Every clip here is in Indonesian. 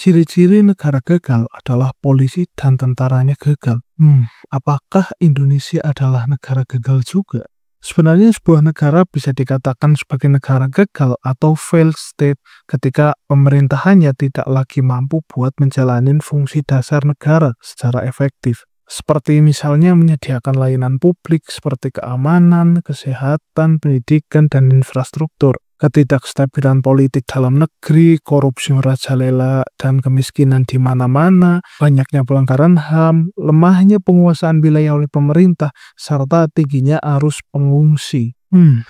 Ciri-ciri negara gagal adalah polisi dan tentaranya gagal. Apakah Indonesia adalah negara gagal juga? Sebenarnya sebuah negara bisa dikatakan sebagai negara gagal atau failed state ketika pemerintahannya tidak lagi mampu buat menjalani fungsi dasar negara secara efektif. Seperti misalnya menyediakan layanan publik seperti keamanan, kesehatan, pendidikan, dan infrastruktur. Ketidakstabilan politik dalam negeri, korupsi merajalela, dan kemiskinan di mana-mana, banyaknya pelanggaran HAM, lemahnya penguasaan wilayah oleh pemerintah, serta tingginya arus pengungsi.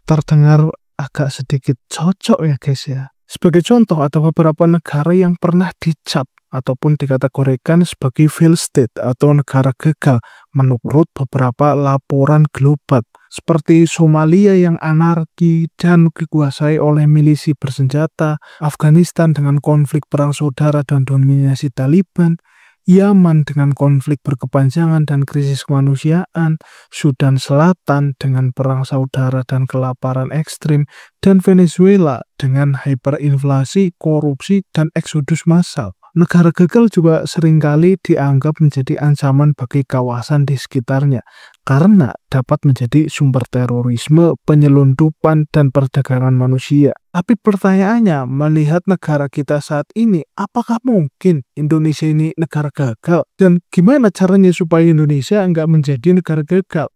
Terdengar agak sedikit cocok ya guys ya. Sebagai contoh, ada beberapa negara yang pernah dicap ataupun dikategorikan sebagai failed state atau negara gagal menurut beberapa laporan global. Seperti Somalia yang anarki dan dikuasai oleh milisi bersenjata, Afghanistan dengan konflik perang saudara dan dominasi Taliban, Yaman dengan konflik berkepanjangan dan krisis kemanusiaan, Sudan Selatan dengan perang saudara dan kelaparan ekstrim, dan Venezuela dengan hyperinflasi, korupsi, dan eksodus massal. Negara gagal juga seringkali dianggap menjadi ancaman bagi kawasan di sekitarnya karena dapat menjadi sumber terorisme, penyelundupan, dan perdagangan manusia. Tapi pertanyaannya, melihat negara kita saat ini, apakah mungkin Indonesia ini negara gagal? Dan gimana caranya supaya Indonesia nggak menjadi negara gagal?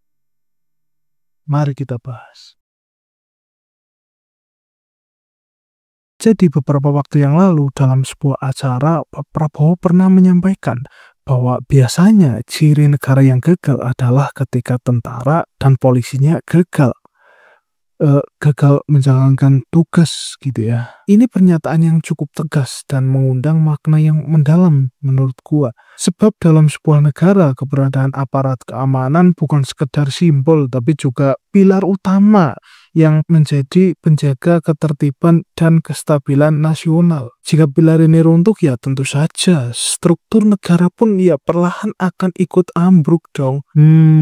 Mari kita bahas. Jadi beberapa waktu yang lalu dalam sebuah acara, Pak Prabowo pernah menyampaikan bahwa biasanya ciri negara yang gagal adalah ketika tentara dan polisinya gagal menjalankan tugas gitu ya. Ini pernyataan yang cukup tegas dan mengundang makna yang mendalam menurut gua. Sebab dalam sebuah negara keberadaan aparat keamanan bukan sekedar simbol tapi juga pilar utama yang menjadi penjaga ketertiban dan kestabilan nasional. Jika pilar ini runtuh ya tentu saja struktur negara pun ya perlahan akan ikut ambruk dong.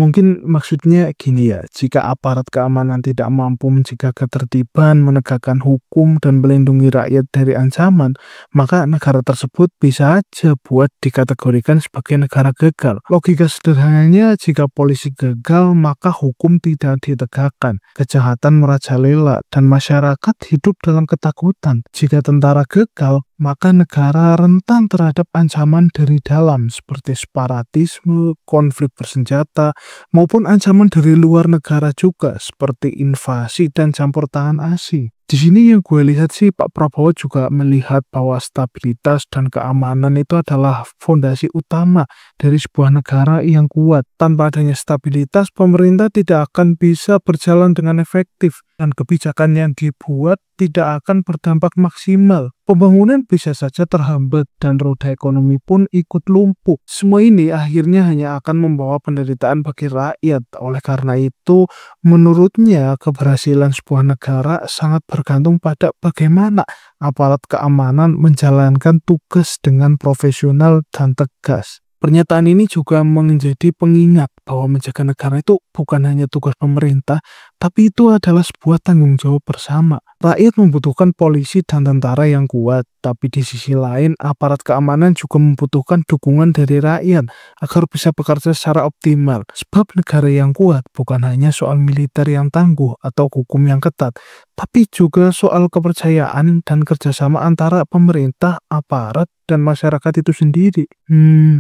Mungkin maksudnya gini ya, jika aparat keamanan tidak mampu mencegah ketertiban, menegakkan hukum, dan melindungi rakyat dari ancaman, maka negara tersebut bisa aja buat dikategorikan sebagai negara gagal. Logika sederhananya, jika polisi gagal, maka hukum tidak ditegakkan, kejahatan merajalela, dan masyarakat hidup dalam ketakutan. Jika tentara gagal, maka negara rentan terhadap ancaman dari dalam seperti separatisme, konflik bersenjata, maupun ancaman dari luar negara juga seperti invasi dan campur tangan asing. Di sini yang gue lihat sih Pak Prabowo juga melihat bahwa stabilitas dan keamanan itu adalah fondasi utama dari sebuah negara yang kuat. Tanpa adanya stabilitas, pemerintah tidak akan bisa berjalan dengan efektif dan kebijakan yang dibuat tidak akan berdampak maksimal. Pembangunan bisa saja terhambat dan roda ekonomi pun ikut lumpuh. Semua ini akhirnya hanya akan membawa penderitaan bagi rakyat. Oleh karena itu, menurutnya keberhasilan sebuah negara sangat bergantung pada bagaimana aparat keamanan menjalankan tugas dengan profesional dan tegas. Pernyataan ini juga menjadi pengingat bahwa menjaga negara itu bukan hanya tugas pemerintah, tapi itu adalah sebuah tanggung jawab bersama. Rakyat membutuhkan polisi dan tentara yang kuat, tapi di sisi lain aparat keamanan juga membutuhkan dukungan dari rakyat agar bisa bekerja secara optimal. Sebab negara yang kuat bukan hanya soal militer yang tangguh atau hukum yang ketat, tapi juga soal kepercayaan dan kerjasama antara pemerintah, aparat, dan masyarakat itu sendiri.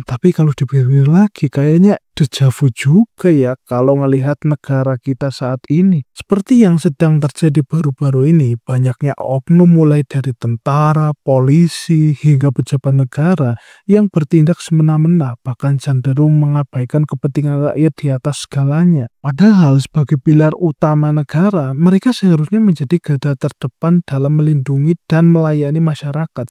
Tapi kalau dipikir lagi kayaknya dejavu juga ya kalau ngelihat negara kita saat ini. Seperti yang sedang terjadi baru-baru ini, banyaknya oknum mulai dari tentara, polisi, hingga pejabat negara yang bertindak semena-mena, bahkan cenderung mengabaikan kepentingan rakyat di atas segalanya. Padahal sebagai pilar utama negara, mereka seharusnya menjadi garda terdepan dalam melindungi dan melayani masyarakat,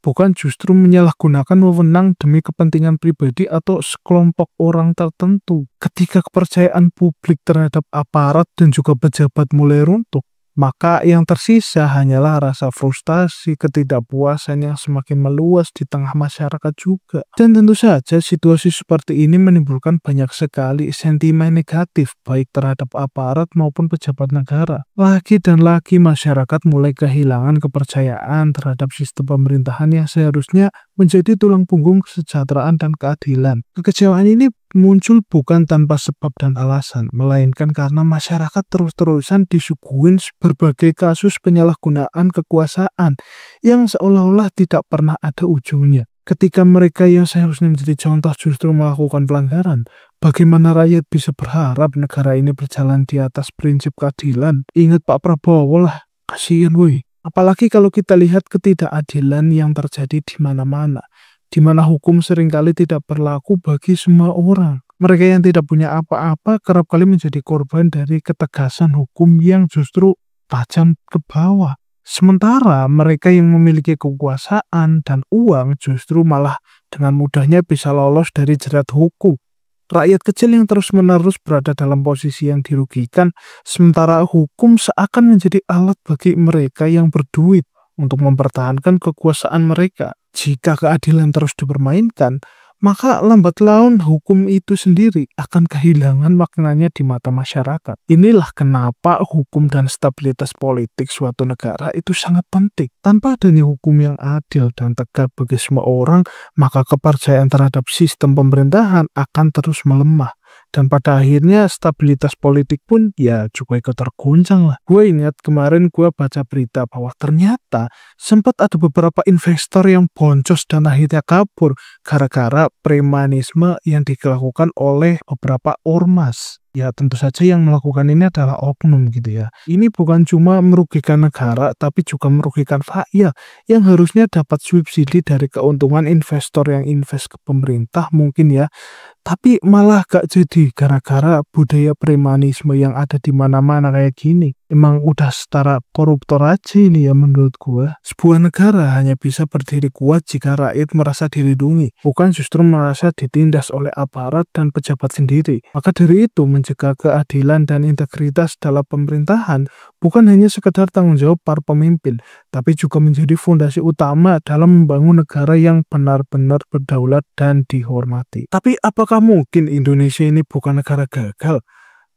bukan justru menyalahgunakan wewenang demi kepentingan pribadi atau sekelompok orang tertentu. Ketika kepercayaan publik terhadap aparat dan juga pejabat mulai runtuh, Maka yang tersisa hanyalah rasa frustasi, ketidakpuasan yang semakin meluas di tengah masyarakat juga. Dan tentu saja situasi seperti ini menimbulkan banyak sekali sentimen negatif baik terhadap aparat maupun pejabat negara. Lagi dan lagi masyarakat mulai kehilangan kepercayaan terhadap sistem pemerintahan yang seharusnya menjadi tulang punggung kesejahteraan dan keadilan. Kekecewaan ini muncul bukan tanpa sebab dan alasan, melainkan karena masyarakat terus-terusan disuguhin berbagai kasus penyalahgunaan kekuasaan yang seolah-olah tidak pernah ada ujungnya. Ketika mereka yang seharusnya menjadi contoh justru melakukan pelanggaran, bagaimana rakyat bisa berharap negara ini berjalan di atas prinsip keadilan? Ingat Pak Prabowo lah, kasihan woi. Apalagi kalau kita lihat ketidakadilan yang terjadi di mana-mana, di mana hukum seringkali tidak berlaku bagi semua orang. Mereka yang tidak punya apa-apa kerap kali menjadi korban dari ketegasan hukum yang justru tajam ke bawah. Sementara mereka yang memiliki kekuasaan dan uang justru malah dengan mudahnya bisa lolos dari jerat hukum. Rakyat kecil yang terus-menerus berada dalam posisi yang dirugikan, sementara hukum seakan menjadi alat bagi mereka yang berduit untuk mempertahankan kekuasaan mereka. Jika keadilan terus dipermainkan, maka lambat laun hukum itu sendiri akan kehilangan maknanya di mata masyarakat. Inilah kenapa hukum dan stabilitas politik suatu negara itu sangat penting. Tanpa adanya hukum yang adil dan tegak bagi semua orang, maka kepercayaan terhadap sistem pemerintahan akan terus melemah. Dan pada akhirnya stabilitas politik pun ya juga ikut tergoncang lah. Gue ingat kemarin gue baca berita bahwa ternyata sempat ada beberapa investor yang boncos dan akhirnya kabur gara-gara premanisme yang dilakukan oleh beberapa ormas. Ya tentu saja yang melakukan ini adalah oknum gitu ya. Ini bukan cuma merugikan negara tapi juga merugikan rakyat yang harusnya dapat subsidi dari keuntungan investor yang invest ke pemerintah mungkin ya. Tapi malah gak jadi gara-gara budaya premanisme yang ada di mana-mana kayak gini. Emang udah setara koruptor aja ini ya menurut gua. Sebuah negara hanya bisa berdiri kuat jika rakyat merasa dilindungi, bukan justru merasa ditindas oleh aparat dan pejabat sendiri. Maka dari itu mencegah keadilan dan integritas dalam pemerintahan bukan hanya sekedar tanggung jawab para pemimpin, tapi juga menjadi fondasi utama dalam membangun negara yang benar-benar berdaulat dan dihormati. Tapi apakah mungkin Indonesia ini bukan negara gagal?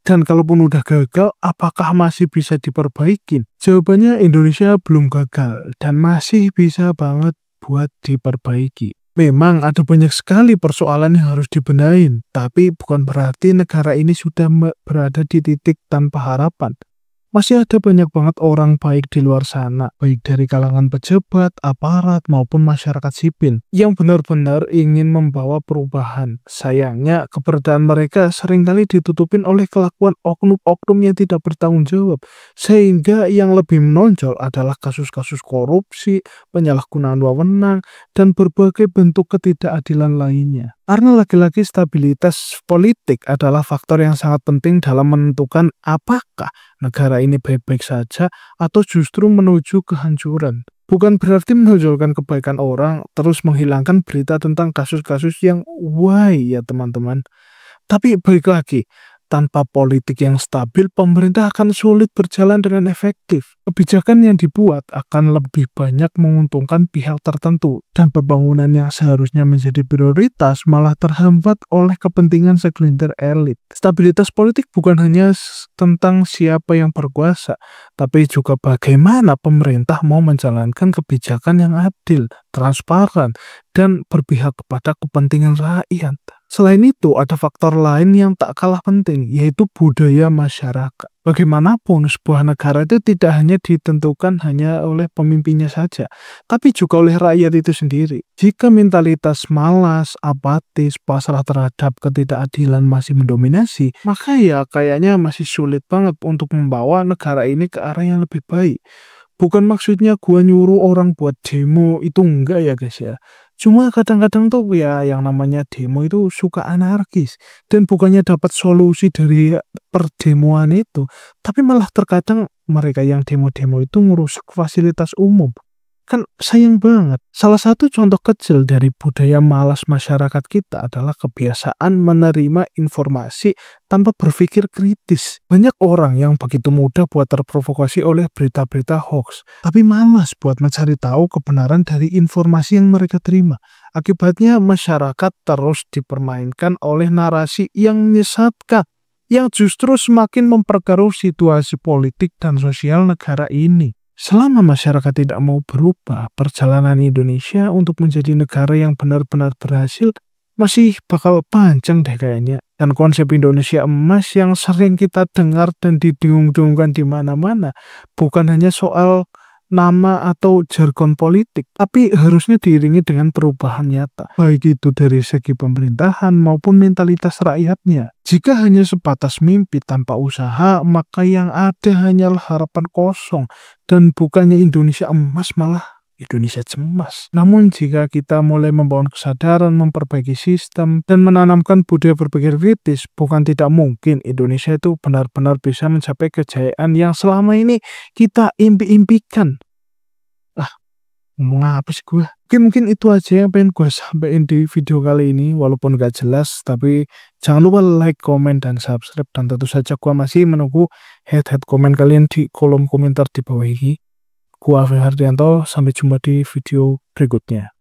Dan kalaupun udah gagal, apakah masih bisa diperbaikin? Jawabannya Indonesia belum gagal dan masih bisa banget buat diperbaiki. Memang ada banyak sekali persoalan yang harus dibenahin, tapi bukan berarti negara ini sudah berada di titik tanpa harapan. Masih ada banyak banget orang baik di luar sana, baik dari kalangan pejabat, aparat, maupun masyarakat sipil, yang benar-benar ingin membawa perubahan. Sayangnya, keberadaan mereka seringkali ditutupin oleh kelakuan oknum-oknum yang tidak bertanggung jawab, sehingga yang lebih menonjol adalah kasus-kasus korupsi, penyalahgunaan wewenang, dan berbagai bentuk ketidakadilan lainnya. Karena lagi-lagi stabilitas politik adalah faktor yang sangat penting dalam menentukan apakah negara ini baik-baik saja atau justru menuju kehancuran. Bukan berarti menonjolkan kebaikan orang, terus menghilangkan berita tentang kasus-kasus yang why ya teman-teman. Tapi baik lagi, tanpa politik yang stabil, pemerintah akan sulit berjalan dengan efektif. Kebijakan yang dibuat akan lebih banyak menguntungkan pihak tertentu, dan pembangunan yang seharusnya menjadi prioritas malah terhambat oleh kepentingan segelintir elit. Stabilitas politik bukan hanya tentang siapa yang berkuasa, tapi juga bagaimana pemerintah mau menjalankan kebijakan yang adil, transparan, dan berpihak kepada kepentingan rakyat. Selain itu, ada faktor lain yang tak kalah penting, yaitu budaya masyarakat. Bagaimanapun, sebuah negara itu tidak hanya ditentukan hanya oleh pemimpinnya saja, tapi juga oleh rakyat itu sendiri. Jika mentalitas malas, apatis, pasrah terhadap ketidakadilan masih mendominasi, maka ya kayaknya masih sulit banget untuk membawa negara ini ke arah yang lebih baik. Bukan maksudnya gua nyuruh orang buat demo, itu enggak ya guys ya. Cuma kadang-kadang tuh ya yang namanya demo itu suka anarkis. Dan bukannya dapat solusi dari perdemoan itu, tapi malah terkadang mereka yang demo-demo itu merusak fasilitas umum. Kan sayang banget. Salah satu contoh kecil dari budaya malas masyarakat kita adalah kebiasaan menerima informasi tanpa berpikir kritis. Banyak orang yang begitu mudah buat terprovokasi oleh berita-berita hoax, tapi malas buat mencari tahu kebenaran dari informasi yang mereka terima. Akibatnya masyarakat terus dipermainkan oleh narasi yang menyesatkan, yang justru semakin memperkeruh situasi politik dan sosial negara ini. Selama masyarakat tidak mau berubah, perjalanan Indonesia untuk menjadi negara yang benar-benar berhasil masih bakal panjang deh kayaknya. Dan konsep Indonesia emas yang sering kita dengar dan didengung-dengungkan di mana-mana bukan hanya soal nama atau jargon politik, tapi harusnya diiringi dengan perubahan nyata, baik itu dari segi pemerintahan maupun mentalitas rakyatnya. Jika hanya sebatas mimpi tanpa usaha, maka yang ada hanyalah harapan kosong, dan bukannya Indonesia emas, malah Indonesia cemas. Namun jika kita mulai membangun kesadaran, memperbaiki sistem, dan menanamkan budaya berpikir kritis, bukan tidak mungkin Indonesia itu benar-benar bisa mencapai kejayaan yang selama ini kita impi-impikan. Ngomong apa sih gue? Oke, mungkin itu aja yang pengen gue sampaikan di video kali ini. Walaupun gak jelas, tapi jangan lupa like, comment, dan subscribe. Dan tentu saja gue masih menunggu head-head komen kalian di kolom komentar di bawah ini. Gue Afif Hardianto, sampai jumpa di video berikutnya.